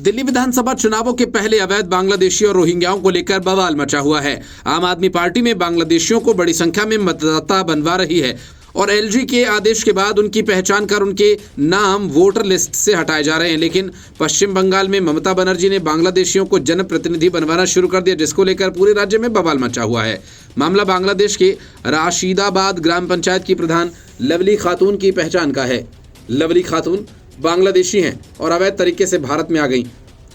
दिल्ली विधानसभा चुनावों के पहले अवैध बांग्लादेशी और रोहिंग्याओं को लेकर बवाल मचा हुआ है। आम आदमी पार्टी में बांग्लादेशियों को बड़ी संख्या में मतदाता बनवा रही है और एलजी के आदेश के बाद उनकी पहचान कर उनके नाम वोटर लिस्ट से हटाए जा रहे हैं। लेकिन पश्चिम बंगाल में ममता बनर्जी ने बांग्लादेशियों को जनप्रतिनिधि बनवाना शुरू कर दिया, जिसको लेकर पूरे राज्य में बवाल मचा हुआ है। मामला बांग्लादेश के राशिदाबाद ग्राम पंचायत की प्रधान लवली खातून की पहचान का है। लवली खातून बांग्लादेशी हैं और अवैध तरीके से भारत में आ गई।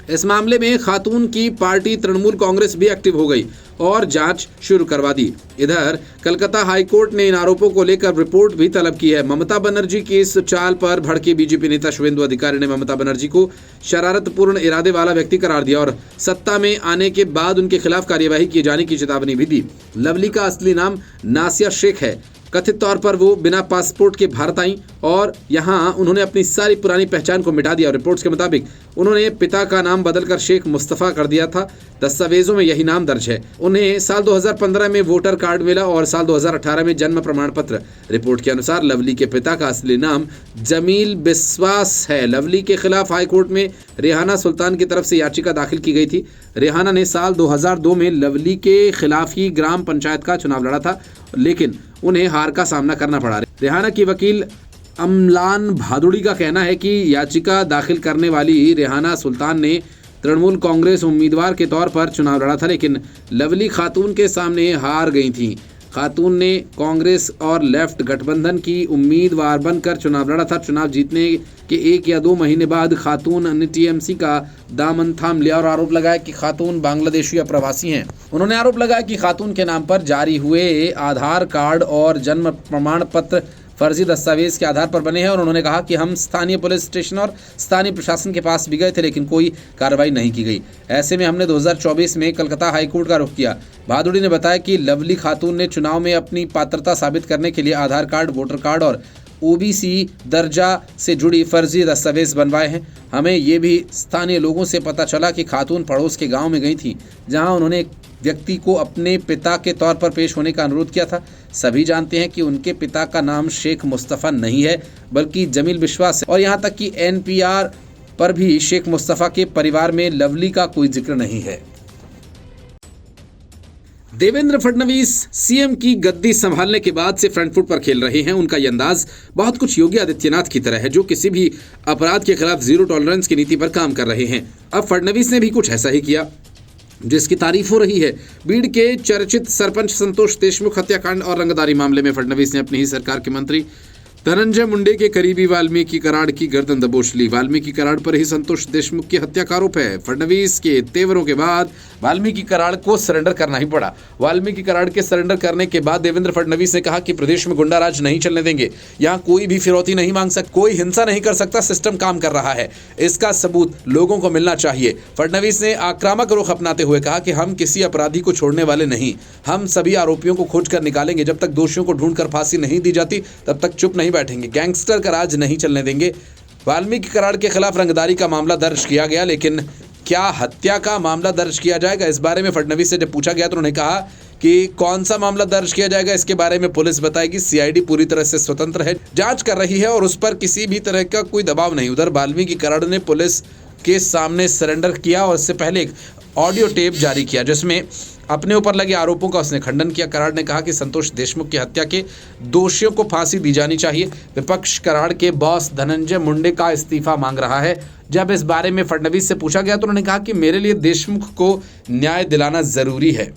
इस मामले में खातून की पार्टी तृणमूल कांग्रेस भी एक्टिव हो गई और जांच शुरू करवा दी। इधर कलकत्ता हाईकोर्ट ने इन आरोपों को लेकर रिपोर्ट भी तलब की है। ममता बनर्जी की इस चाल पर भड़के बीजेपी नेता शुभेंदु अधिकारी ने ममता बनर्जी को शरारतपूर्ण इरादे वाला व्यक्ति करार दिया और सत्ता में आने के बाद उनके खिलाफ कार्यवाही किए जाने की चेतावनी भी दी। लवली का असली नाम नासिया शेख है। कथित तौर पर वो बिना पासपोर्ट के भारत आई और यहाँ उन्होंने अपनी सारी पुरानी पहचान को मिटा दिया। रिपोर्ट्स के मुताबिक उन्होंने पिता का नाम बदलकर शेख मुस्तफ़ा कर दिया था। दस्तावेजों में यही नाम दर्ज है। उन्हें साल 2015 में वोटर कार्ड मिला और साल 2018 में जन्म प्रमाण पत्र। रिपोर्ट के अनुसार लवली के पिता का असली नाम जमील बिस्वास है। लवली के खिलाफ हाईकोर्ट में रेहाना सुल्तान की तरफ से याचिका दाखिल की गई थी। रेहाना ने साल 2002 में लवली के खिलाफ ही ग्राम पंचायत का चुनाव लड़ा था, लेकिन उन्हें हार का सामना करना पड़ा। रेहाना की वकील अमलान भादुड़ी का कहना है कि याचिका दाखिल करने वाली रेहाना सुल्तान ने तृणमूल कांग्रेस उम्मीदवार के तौर पर चुनाव लड़ा था, लेकिन लवली खातून के सामने हार गई थी। खातून ने कांग्रेस और लेफ्ट गठबंधन की उम्मीदवार बनकर चुनाव लड़ा था। चुनाव जीतने के 1 या 2 महीने बाद खातून ने टीएमसी का दामन थाम लिया और आरोप लगाया कि खातून बांग्लादेशी अप्रवासी हैं। उन्होंने आरोप लगाया कि खातून के नाम पर जारी हुए आधार कार्ड और जन्म प्रमाण पत्र फर्जी दस्तावेज के आधार पर बने हैं और उन्होंने कहा कि हम स्थानीय पुलिस स्टेशन और स्थानीय प्रशासन के पास भी गए थे, लेकिन कोई कार्रवाई नहीं की गई। ऐसे में हमने 2024 में कलकत्ता हाईकोर्ट का रुख किया। भादुड़ी ने बताया कि लवली खातून ने चुनाव में अपनी पात्रता साबित करने के लिए आधार कार्ड, वोटर कार्ड और ओबीसी दर्जा से जुड़ी फर्जी दस्तावेज बनवाए हैं। हमें ये भी स्थानीय लोगों से पता चला कि खातून पड़ोस के गांव में गई थी, जहां उन्होंने एक व्यक्ति को अपने पिता के तौर पर पेश होने का अनुरोध किया था। सभी जानते हैं कि उनके पिता का नाम शेख मुस्तफ़ा नहीं है, बल्कि जमील बिस्वास है और यहाँ तक कि एनपीआर पर भी शेख मुस्तफ़ा के परिवार में लवली का कोई जिक्र नहीं है। देवेंद्र फडणवीस सीएम की गद्दी संभालने के बाद से फ्रंट फुट पर खेल रहे हैं। उनका ये अंदाज बहुत कुछ योगी आदित्यनाथ की तरह है, जो किसी भी अपराध के खिलाफ जीरो टॉलरेंस की नीति पर काम कर रहे हैं। अब फडणवीस ने भी कुछ ऐसा ही किया, जिसकी तारीफ हो रही है। बीड़ के चर्चित सरपंच संतोष देशमुख हत्याकांड और रंगदारी मामले में फडणवीस ने अपनी ही सरकार के मंत्री धनंजय मुंडे के करीबी वाल्मीकि कराड़ की गर्दन दबोच ली। वाल्मीकि कराड़ पर ही संतोष देशमुख की हत्या का आरोप है। फडणवीस के तेवरों के बाद वाल्मीकि कराड़ को सरेंडर करना ही पड़ा। वाल्मीकि कराड़ के सरेंडर करने के बाद देवेंद्र फडणवीस ने कहा कि प्रदेश में गुंडा राज नहीं चलने देंगे, यहाँ कोई भी फिरौती नहीं मांग सकता, कोई हिंसा नहीं कर सकता, सिस्टम काम कर रहा है, इसका सबूत लोगों को मिलना चाहिए। फडणवीस ने आक्रामक रुख अपनाते हुए कहा कि हम किसी अपराधी को छोड़ने वाले नहीं, हम सभी आरोपियों को खोज कर निकालेंगे। जब तक दोषियों को ढूंढकर फांसी नहीं दी जाती, तब तक चुप नहीं बैठेंगे, गैंगस्टर का राज नहीं चलने देंगे। वाल्मीकि कराड़ के खिलाफ रंगदारी का मामला दर्ज किया गया, लेकिन क्या हत्या का मामला दर्ज किया जाएगा? इस बारे में फडणवीस से जब पूछा गया तो उन्होंने कहा कि कौन सा मामला दर्ज किया जाएगा इसके बारे में पुलिस बताएगी। सीआईडी पूरी तरह से स्वतंत्र है, जांच कर रही है और उस पर किसी भी तरह का कोई दबाव नहीं। उधर वाल्मीकि कराड़ ने पुलिस के सामने सरेंडर किया और इससे पहले एक ऑडियो टेप जारी किया, जिसमें अपने ऊपर लगे आरोपों का उसने खंडन किया। कराड़ ने कहा कि संतोष देशमुख की हत्या के दोषियों को फांसी दी जानी चाहिए। विपक्ष कराड़ के बॉस धनंजय मुंडे का इस्तीफा मांग रहा है। जब इस बारे में फडणवीस से पूछा गया तो उन्होंने कहा कि मेरे लिए देशमुख को न्याय दिलाना जरूरी है,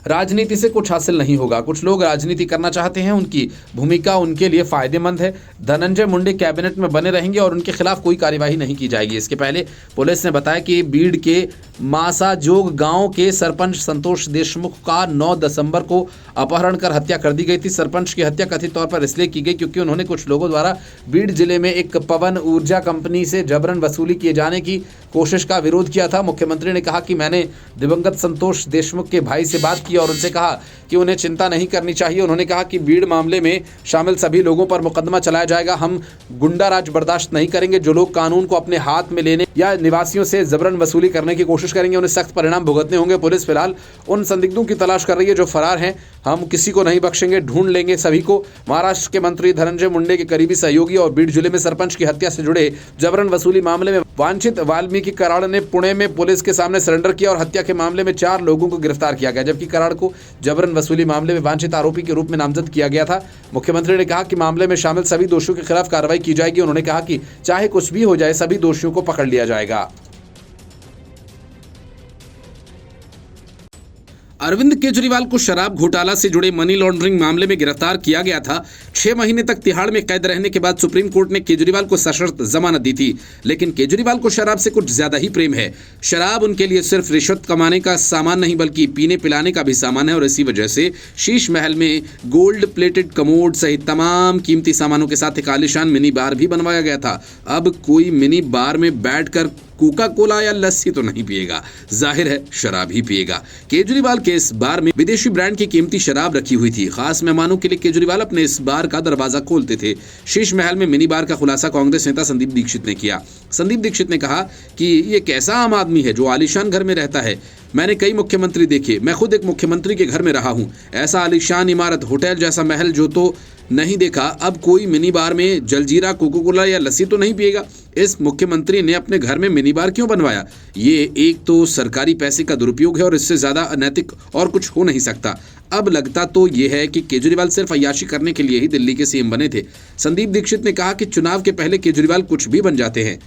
राजनीति से कुछ हासिल नहीं होगा। कुछ लोग राजनीति करना चाहते हैं, उनकी भूमिका उनके लिए फायदेमंद है। धनंजय मुंडे कैबिनेट में बने रहेंगे और उनके खिलाफ कोई कार्यवाही नहीं की जाएगी। इसके पहले पुलिस ने बताया कि बीड़ के मासाजोग गांव के सरपंच संतोष देशमुख का 9 दिसंबर को अपहरण कर हत्या कर दी गई थी। सरपंच की हत्या कथित तौर पर इसलिए की गई क्योंकि उन्होंने कुछ लोगों द्वारा बीड़ जिले में एक पवन ऊर्जा कंपनी से जबरन वसूली किए जाने की कोशिश का विरोध किया था। मुख्यमंत्री ने कहा कि मैंने दिवंगत संतोष देशमुख के भाई से बात की और उनसे कहा कि उन्हें चिंता नहीं करनी चाहिए। उन्होंने कहा कि बीड़ मामले में शामिल सभी लोगों पर मुकदमा चलाया जाएगा। हम गुंडा राज बर्दाश्त नहीं करेंगे। जो लोग कानून को अपने हाथ में लेने या निवासियों से जबरन वसूली करने की कोशिश करेंगे, उन्हें सख्त परिणाम भुगतने होंगे। पुलिस फिलहाल उन संदिग्धों की तलाश कर रही है जो फरार हैं। हम किसी को नहीं बख्शेंगे, ढूंढ लेंगे सभी को। महाराष्ट्र के मंत्री धनंजय मुंडे के करीबी सहयोगी और बीड़ जिले में सरपंच की हत्या से जुड़े जबरन वसूली मामले में वांछित वाल्मीकि कराड़ ने पुणे में पुलिस के सामने सरेंडर किया और हत्या के मामले में 4 लोगों को गिरफ्तार किया गया, जबकि कराड़ को जबरन वसूली मामले में वांछित आरोपी के रूप में नामजद किया गया था। मुख्यमंत्री ने कहा कि मामले में शामिल सभी दोषियों के खिलाफ कार्रवाई की जाएगी। उन्होंने कहा कि चाहे कुछ भी हो जाए, सभी दोषियों को पकड़ लिया जाएगा। अरविंद केजरीवाल को शराब घोटाला से जुड़े मनी लॉन्ड्रिंग मामले में गिरफ्तार किया गया था। 6 महीने तक तिहाड़ में कैद रहने के बाद सुप्रीम कोर्ट ने केजरीवाल को सशर्त जमानत दी थी, लेकिन केजरीवाल को शराब से कुछ ज्यादा ही प्रेम है। शराब उनके लिए सिर्फ रिश्वत कमाने का सामान नहीं, बल्कि पीने पिलाने का भी सामान है और इसी वजह से शीश महल में गोल्ड प्लेटेड कमोड सहित तमाम कीमती सामानों के साथ एक आलीशान मिनी बार भी बनवाया गया था। अब कोई मिनी बार में बैठकर कोका कोला या लस्सी तो नहीं पिएगा, जाहिर है शराब ही पिएगा। केजरीवाल के इस बार में विदेशी ब्रांड की कीमती शराब रखी हुई थी। खास मेहमानों के लिए केजरीवाल अपने इस बार का दरवाजा खोलते थे। शीश महल में मिनी बार का खुलासा कांग्रेस नेता संदीप दीक्षित ने किया। संदीप दीक्षित ने कहा कि ये कैसा आम आदमी है जो आलीशान घर में रहता है। मैंने कई मुख्यमंत्री देखे, मैं खुद एक मुख्यमंत्री के घर में रहा हूँ। ऐसा आलीशान इमारत, होटल जैसा महल जो तो नहीं देखा। अब कोई मिनी बार में जलजीरा, कोका कोला या लस्सी तो नहीं पिएगा। इस मुख्यमंत्री ने अपने घर में मिनी बार क्यों बनवाया? ये एक तो सरकारी पैसे का दुरुपयोग है और इससे ज्यादा अनैतिक और कुछ हो नहीं सकता। अब लगता तो ये है कि केजरीवाल सिर्फ अय्याशी करने के लिए ही दिल्ली के सीएम बने थे। संदीप दीक्षित ने कहा कि चुनाव के पहले केजरीवाल कुछ भी बन जाते हैं,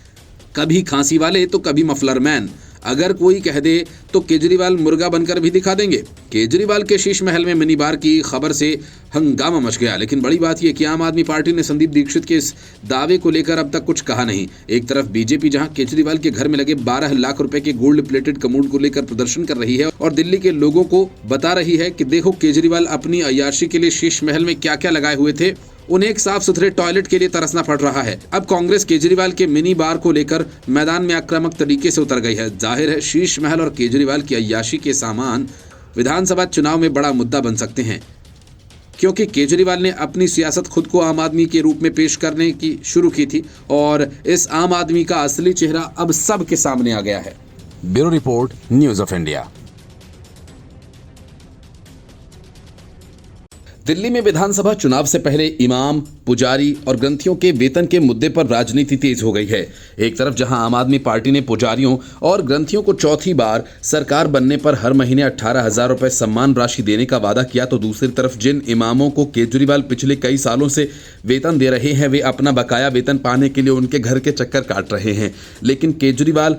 कभी खांसी वाले तो कभी मफलर मैन। अगर कोई कह दे तो केजरीवाल मुर्गा बनकर भी दिखा देंगे। केजरीवाल के शीश महल में मिनी बार की खबर से हंगामा मच गया, लेकिन बड़ी बात यह कि आम आदमी पार्टी ने संदीप दीक्षित के इस दावे को लेकर अब तक कुछ कहा नहीं। एक तरफ बीजेपी जहां केजरीवाल के घर में लगे 12 लाख रुपए के गोल्ड प्लेटेड कमोड को लेकर प्रदर्शन कर रही है और दिल्ली के लोगों को बता रही है कि देखो केजरीवाल अपनी अय्याशी के लिए शीश महल में क्या क्या लगाए हुए थे, उन्हें एक साफ सुथरे टॉयलेट के लिए तरसना पड़ रहा है। अब कांग्रेस केजरीवाल के मिनी बार को लेकर मैदान में आक्रामक तरीके से उतर गई है। जाहिर है शीश महल और केजरीवाल की अय्याशी के सामान विधानसभा चुनाव में बड़ा मुद्दा बन सकते हैं, क्योंकि केजरीवाल ने अपनी सियासत खुद को आम आदमी के रूप में पेश करने की शुरू की थी और इस आम आदमी का असली चेहरा अब सबके सामने आ गया है। Bureau report, news of India. Delhi में विधानसभा चुनाव से पहले इमाम, पुजारी और ग्रंथियों के वेतन के मुद्दे पर राजनीति तेज हो गई है। एक तरफ जहां आम आदमी पार्टी ने पुजारियों और ग्रंथियों को चौथी बार सरकार बनने पर हर महीने 18,000 रुपए सम्मान राशि देने का वादा किया, तो दूसरी तरफ जिन इमामों को केजरीवाल पिछले कई सालों से वेतन दे रहे हैं, वे अपना बकाया वेतन पाने के लिए उनके घर के चक्कर काट रहे हैं। लेकिन केजरीवाल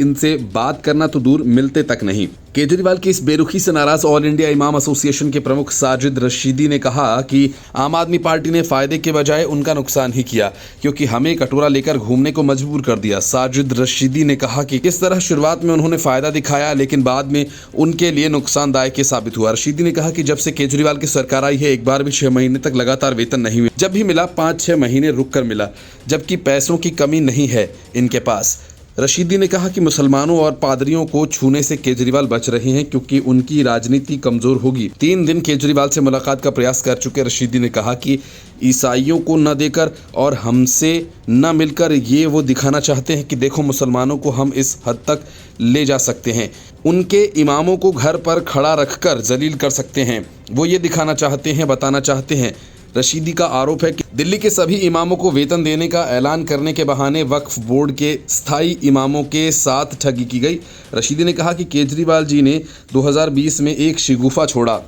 इनसे बात करना तो दूर, मिलते तक नहीं। केजरीवाल की इस बेरुखी से नाराज ऑल इंडिया इमाम एसोसिएशन के प्रमुख साजिद रशीदी ने कहा कि आम आदमी पार्टी ने फायदे के बजाय उनका नुकसान ही किया, क्योंकि हमें कटोरा लेकर घूमने को मजबूर कर दिया। साजिद रशीदी ने कहा कि किस तरह शुरुआत में उन्होंने फायदा दिखाया, लेकिन बाद में उनके लिए नुकसानदायक साबित हुआ। रशीदी ने कहा कि जब से केजरीवाल की सरकार आई है, एक बार भी 6 महीने तक लगातार वेतन नहीं मिला। जब भी मिला 5-6 महीने रुक कर मिला, जबकि पैसों की कमी नहीं है इनके पास। रशीदी ने कहा कि मुसलमानों और पादरियों को छूने से केजरीवाल बच रहे हैं, क्योंकि उनकी राजनीति कमजोर होगी। 3 दिन केजरीवाल से मुलाकात का प्रयास कर चुके रशीदी ने कहा कि ईसाइयों को न देकर और हमसे न मिलकर ये वो दिखाना चाहते हैं कि देखो मुसलमानों को हम इस हद तक ले जा सकते हैं, उनके इमामों को घर पर खड़ा रखकर जलील कर सकते हैं। वो ये दिखाना चाहते हैं, बताना चाहते हैं। रशीदी का आरोप है कि दिल्ली के सभी इमामों को वेतन देने का ऐलान करने के बहाने वक्फ बोर्ड के स्थायी इमामों के साथ ठगी की गई। रशीदी ने कहा कि केजरीवाल जी ने 2020 में एक शिगुफा छोड़ा,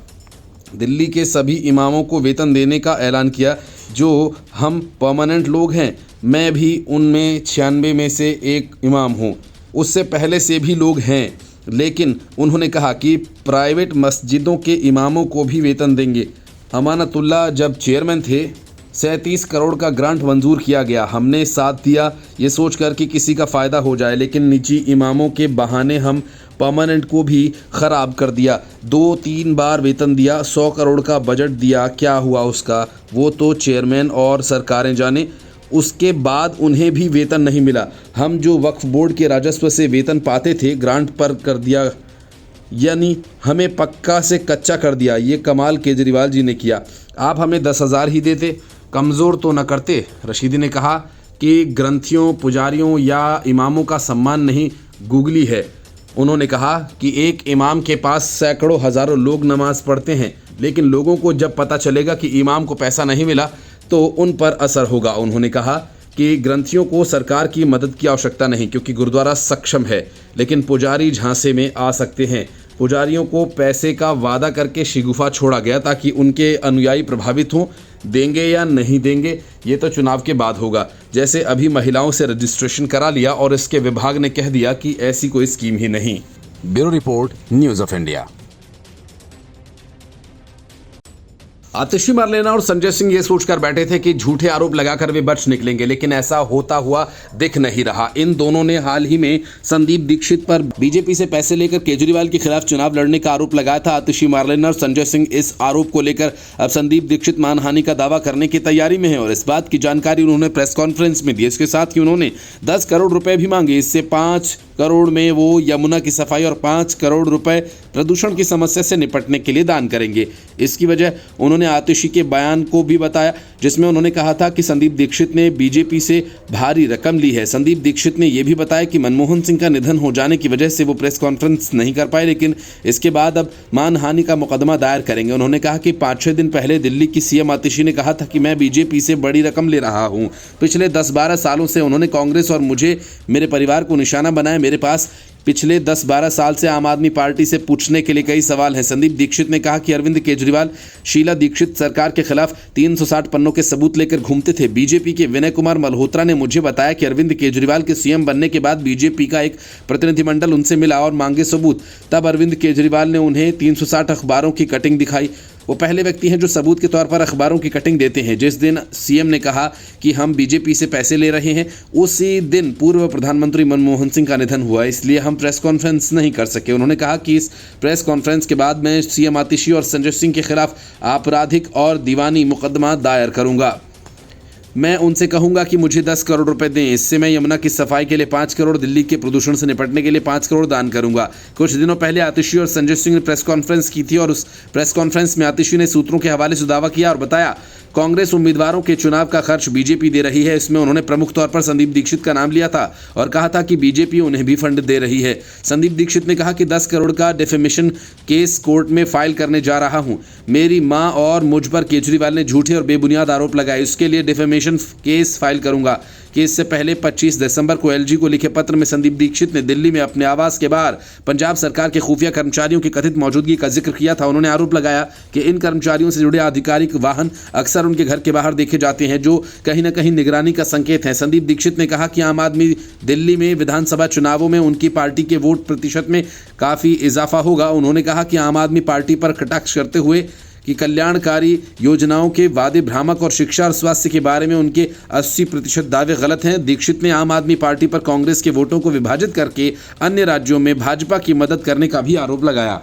दिल्ली के सभी इमामों को वेतन देने का ऐलान किया, जो हम परमानेंट लोग हैं। मैं भी उनमें 96 में से एक इमाम हूँ, उससे पहले से भी लोग हैं। लेकिन उन्होंने कहा कि प्राइवेट मस्जिदों के इमामों को भी वेतन देंगे। अमानतुल्लाह जब चेयरमैन थे, 37 करोड़ का ग्रांट मंजूर किया गया। हमने साथ दिया ये सोचकर कि किसी का फ़ायदा हो जाए, लेकिन निजी इमामों के बहाने हम परमानेंट को भी ख़राब कर दिया। 2-3 बार वेतन दिया, 100 करोड़ का बजट दिया, क्या हुआ उसका? वो तो चेयरमैन और सरकारें जाने। उसके बाद उन्हें भी वेतन नहीं मिला। हम जो वक्फ बोर्ड के राजस्व से वेतन पाते थे, ग्रांट पर कर दिया, यानी हमें पक्का से कच्चा कर दिया। ये कमाल केजरीवाल जी ने किया। आप हमें 10,000 ही देते, कमज़ोर तो न करते। रशीदी ने कहा कि ग्रंथियों, पुजारियों या इमामों का सम्मान नहीं, गूगली है। उन्होंने कहा कि एक इमाम के पास सैकड़ों हज़ारों लोग नमाज पढ़ते हैं, लेकिन लोगों को जब पता चलेगा कि इमाम को पैसा नहीं मिला तो उन पर असर होगा। उन्होंने कहा कि ग्रंथियों को सरकार की मदद की आवश्यकता नहीं, क्योंकि गुरुद्वारा सक्षम है, लेकिन पुजारी झांसे में आ सकते हैं। पुजारियों को पैसे का वादा करके शिगुफा छोड़ा गया ताकि उनके अनुयायी प्रभावित हों। देंगे या नहीं देंगे ये तो चुनाव के बाद होगा। जैसे अभी महिलाओं से रजिस्ट्रेशन करा लिया और इसके विभाग ने कह दिया कि ऐसी कोई स्कीम ही नहीं। Bureau report, news of India. Atishi Marlena और संजय सिंह ये सोचकर बैठे थे कि झूठे आरोप लगाकर वे बच निकलेंगे, लेकिन ऐसा होता हुआ दिख नहीं रहा। इन दोनों ने हाल ही में संदीप दीक्षित पर बीजेपी से पैसे लेकर केजरीवाल के खिलाफ चुनाव लड़ने का आरोप लगाया था। आतिशी मरलेना और संजय सिंह इस आरोप को लेकर अब संदीप दीक्षित मानहानि का दावा करने की तैयारी में है और इस बात की जानकारी उन्होंने प्रेस कॉन्फ्रेंस में दी। इसके साथ ही उन्होंने 10 करोड़ रुपए भी मांगे। इससे 5 करोड़ में वो यमुना की सफाई और 5 करोड़ रुपए प्रदूषण की समस्या से निपटने के लिए दान करेंगे। इसकी वजह उन्होंने आतिशी के बयान को भी बताया, जिसमें उन्होंने कहा था कि संदीप दीक्षित ने बीजेपी से भारी रकम ली है। संदीप दीक्षित ने यह भी बताया कि मनमोहन सिंह का निधन हो जाने की वजह से वो प्रेस कॉन्फ्रेंस नहीं कर पाए, लेकिन इसके बाद अब मानहानि का मुकदमा दायर करेंगे। उन्होंने कहा कि 5-6 दिन पहले दिल्ली की सीएम आतिशी ने कहा था कि मैं बीजेपी से बड़ी रकम ले रहा हूं। पिछले 10-12 सालों से उन्होंने कांग्रेस और मुझे, मेरे परिवार को निशाना बनाया। मेरे पास पिछले 10-12 साल से आम आदमी पार्टी से पूछने के लिए कई सवाल हैं। संदीप दीक्षित ने कहा कि अरविंद केजरीवाल शीला दीक्षित सरकार के खिलाफ 360 पन्नों के सबूत लेकर घूमते थे। बीजेपी के विनय कुमार मल्होत्रा ने मुझे बताया कि अरविंद केजरीवाल के सीएम बनने के बाद बीजेपी का एक प्रतिनिधिमंडल उनसे मिला और मांगे सबूत। तब अरविंद केजरीवाल ने उन्हें 360 अखबारों की कटिंग दिखाई। वो पहले व्यक्ति हैं जो सबूत के तौर पर अखबारों की कटिंग देते हैं। जिस दिन सीएम ने कहा कि हम बीजेपी से पैसे ले रहे हैं, उसी दिन पूर्व प्रधानमंत्री मनमोहन सिंह का निधन हुआ, इसलिए हम प्रेस कॉन्फ्रेंस नहीं कर सके। उन्होंने कहा कि इस प्रेस कॉन्फ्रेंस के बाद मैं सीएम आतिशी और संजय सिंह के खिलाफ आपराधिक और दीवानी मुकदमा दायर करूंगा। मैं उनसे कहूंगा कि मुझे 10 करोड़ रुपए दें, इससे मैं यमुना की सफाई के लिए 5 करोड़, दिल्ली के प्रदूषण से निपटने के लिए 5 करोड़ दान करूंगा। कुछ दिनों पहले आतिशी और संजय सिंह ने प्रेस कॉन्फ्रेंस की थी और उस प्रेस कॉन्फ्रेंस में आतिशी ने सूत्रों के हवाले से दावा किया और बताया कांग्रेस उम्मीदवारों के चुनाव का खर्च बीजेपी दे रही है। इसमें उन्होंने प्रमुख तौर पर संदीप दीक्षित का नाम लिया था और कहा था कि बीजेपी उन्हें भी फंड दे रही है। संदीप दीक्षित ने कहा कि 10 करोड़ का डिफेमेशन केस कोर्ट में फाइल करने जा रहा हूं। मेरी मां और मुझ पर केजरीवाल ने झूठे और बेबुनियाद आरोप लगाए, इसके लिए डिफेमेशन केस फाइल करूंगा। कि इससे पहले 25 दिसंबर को एलजी को लिखे पत्र में संदीप दीक्षित ने दिल्ली में अपने आवास के बाहर पंजाब सरकार के खुफिया कर्मचारियों की कथित मौजूदगी का जिक्र किया था। उन्होंने आरोप लगाया कि इन कर्मचारियों से जुड़े आधिकारिक वाहन अक्सर उनके घर के बाहर देखे जाते हैं, जो कहीं न कहीं निगरानी का संकेत है। संदीप दीक्षित ने कहा कि आम आदमी दिल्ली में विधानसभा चुनावों में उनकी पार्टी के वोट प्रतिशत में काफ़ी इजाफा होगा। उन्होंने कहा कि आम आदमी पार्टी पर कटाक्ष करते हुए कि कल्याणकारी योजनाओं के वादे भ्रामक और शिक्षा और स्वास्थ्य के बारे में उनके 80% दावे गलत हैं। दीक्षित ने आम आदमी पार्टी पर कांग्रेस के वोटों को विभाजित करके अन्य राज्यों में भाजपा की मदद करने का भी आरोप लगाया।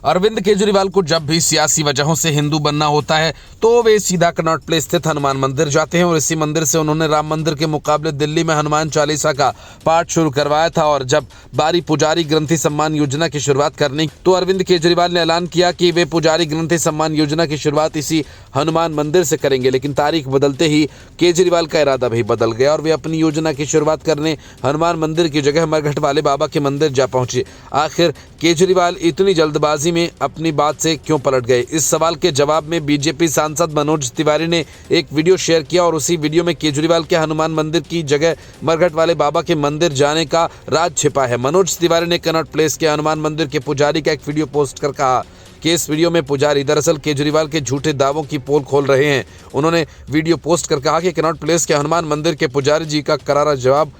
अरविंद केजरीवाल को जब भी सियासी वजहों से हिंदू बनना होता है तो वे सीधा कनॉट प्लेस स्थित हनुमान मंदिर जाते हैं और इसी मंदिर से उन्होंने राम मंदिर के मुकाबले दिल्ली में हनुमान चालीसा का पाठ शुरू करवाया था। और जब बारी पुजारी ग्रंथि सम्मान योजना की शुरुआत करने तो अरविंद केजरीवाल ने ऐलान किया कि वे पुजारी ग्रंथि सम्मान योजना की शुरुआत इसी हनुमान मंदिर से करेंगे। लेकिन तारीख बदलते ही केजरीवाल का इरादा भी बदल गया और वे अपनी योजना की शुरुआत करने हनुमान मंदिर की जगह मरघट वाले बाबा के मंदिर जा पहुंचे। आखिर केजरीवाल इतनी जल्दबाजी में अपनी बात से क्यों पलट गए? इस सवाल के जवाब में बीजेपी सांसद मनोज तिवारी ने एक वीडियो शेयर किया और उसी वीडियो में केजरीवाल के हनुमान मंदिर की जगह मरघट वाले बाबा के मंदिर जाने का राज छिपा है। मनोज तिवारी ने कनॉट प्लेस के हनुमान मंदिर के पुजारी का एक वीडियो पोस्ट कर कहा कि इस वीडियो में पुजारी दरअसल केजरीवाल के झूठे दावों की पोल खोल रहे हैं। उन्होंने वीडियो पोस्ट कर कहा कि कनॉट प्लेस के हनुमान मंदिर के पुजारी जी का करारा जवाब।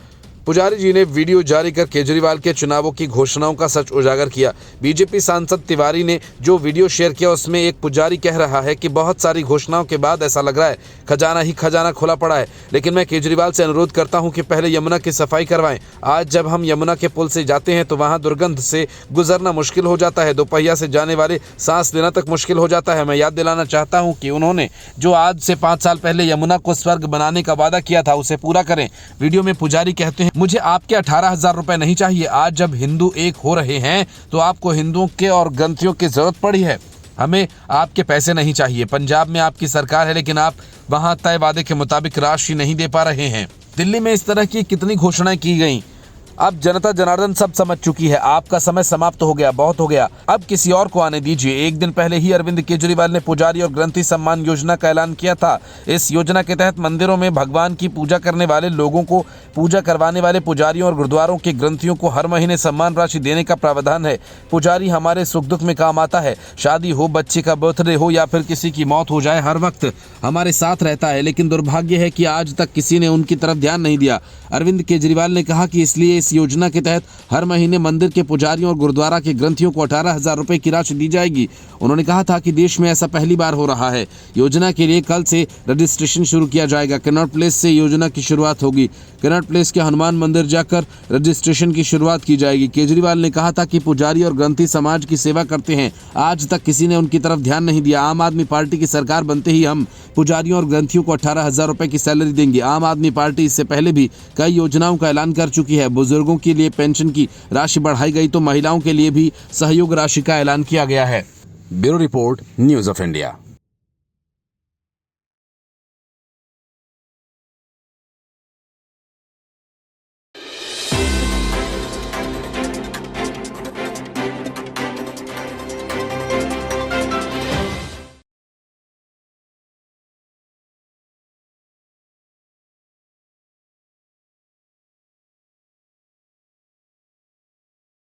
पुजारी जी ने वीडियो जारी कर केजरीवाल के चुनावों की घोषणाओं का सच उजागर किया। बीजेपी सांसद तिवारी ने जो वीडियो शेयर किया उसमें एक पुजारी कह रहा है कि बहुत सारी घोषणाओं के बाद ऐसा लग रहा है खजाना ही खजाना खुला पड़ा है, लेकिन मैं केजरीवाल से अनुरोध करता हूं कि पहले यमुना की सफाई करवाएं। आज जब हम यमुना के पुल से जाते हैं तो वहां दुर्गंध से गुजरना मुश्किल हो जाता है, दोपहिया से जाने वाले सांस लेना तक मुश्किल हो जाता है। मैं याद दिलाना चाहता हूँ कि उन्होंने जो आज से 5 साल पहले यमुना को स्वर्ग बनाने का वादा किया था उसे पूरा करें। वीडियो में पुजारी कहते हैं, मुझे आपके 18,000 रुपए नहीं चाहिए। आज जब हिंदू एक हो रहे हैं तो आपको हिंदुओं के और ग्रंथियों की जरूरत पड़ी है, हमें आपके पैसे नहीं चाहिए। पंजाब में आपकी सरकार है लेकिन आप वहां तय वादे के मुताबिक राशि नहीं दे पा रहे हैं। दिल्ली में इस तरह की कितनी घोषणाएं की गई, अब जनता जनार्दन सब समझ चुकी है, आपका समय समाप्त हो गया, बहुत हो गया, अब किसी और को आने दीजिए। एक दिन पहले ही अरविंद केजरीवाल ने पुजारी और ग्रंथी सम्मान योजना का ऐलान किया था। इस योजना के तहत मंदिरों में भगवान की पूजा करने वाले लोगों को, पूजा करवाने वाले पुजारियों और गुरुद्वारों के ग्रंथियों को हर महीने सम्मान राशि देने का प्रावधान है। पुजारी हमारे सुख दुख में काम आता है, शादी हो, बच्चे का बर्थडे हो या फिर किसी की मौत हो जाए, हर वक्त हमारे साथ रहता है। लेकिन दुर्भाग्य है कि आज तक किसी ने उनकी तरफ ध्यान नहीं दिया। अरविंद केजरीवाल ने कहा कि इसलिए इस योजना के तहत हर महीने मंदिर के पुजारियों और गुरुद्वारा के ग्रंथियों को 18,000 रुपए की राशि दी जाएगी। उन्होंने कहा था कि देश में ऐसा पहली बार हो रहा है। योजना के लिए कल से रजिस्ट्रेशन शुरू किया जाएगा। कनॉट प्लेस से योजना की शुरुआत होगी। कनॉट प्लेस के हनुमान मंदिर जाकर रजिस्ट्रेशन की शुरुआत की जाएगी। केजरीवाल ने कहा था कि पुजारी और ग्रंथी समाज की सेवा करते हैं, आज तक किसी ने उनकी तरफ ध्यान नहीं दिया। आम आदमी पार्टी की सरकार बनते ही हम पुजारियों और ग्रंथियों को 18,000 रुपए की सैलरी देंगे। आम आदमी पार्टी इससे पहले भी कई योजनाओं का ऐलान कर चुकी है। बुजुर्गों के लिए पेंशन की राशि बढ़ाई गई तो महिलाओं के लिए भी सहयोग राशि का ऐलान किया गया है। Bureau report, news of India.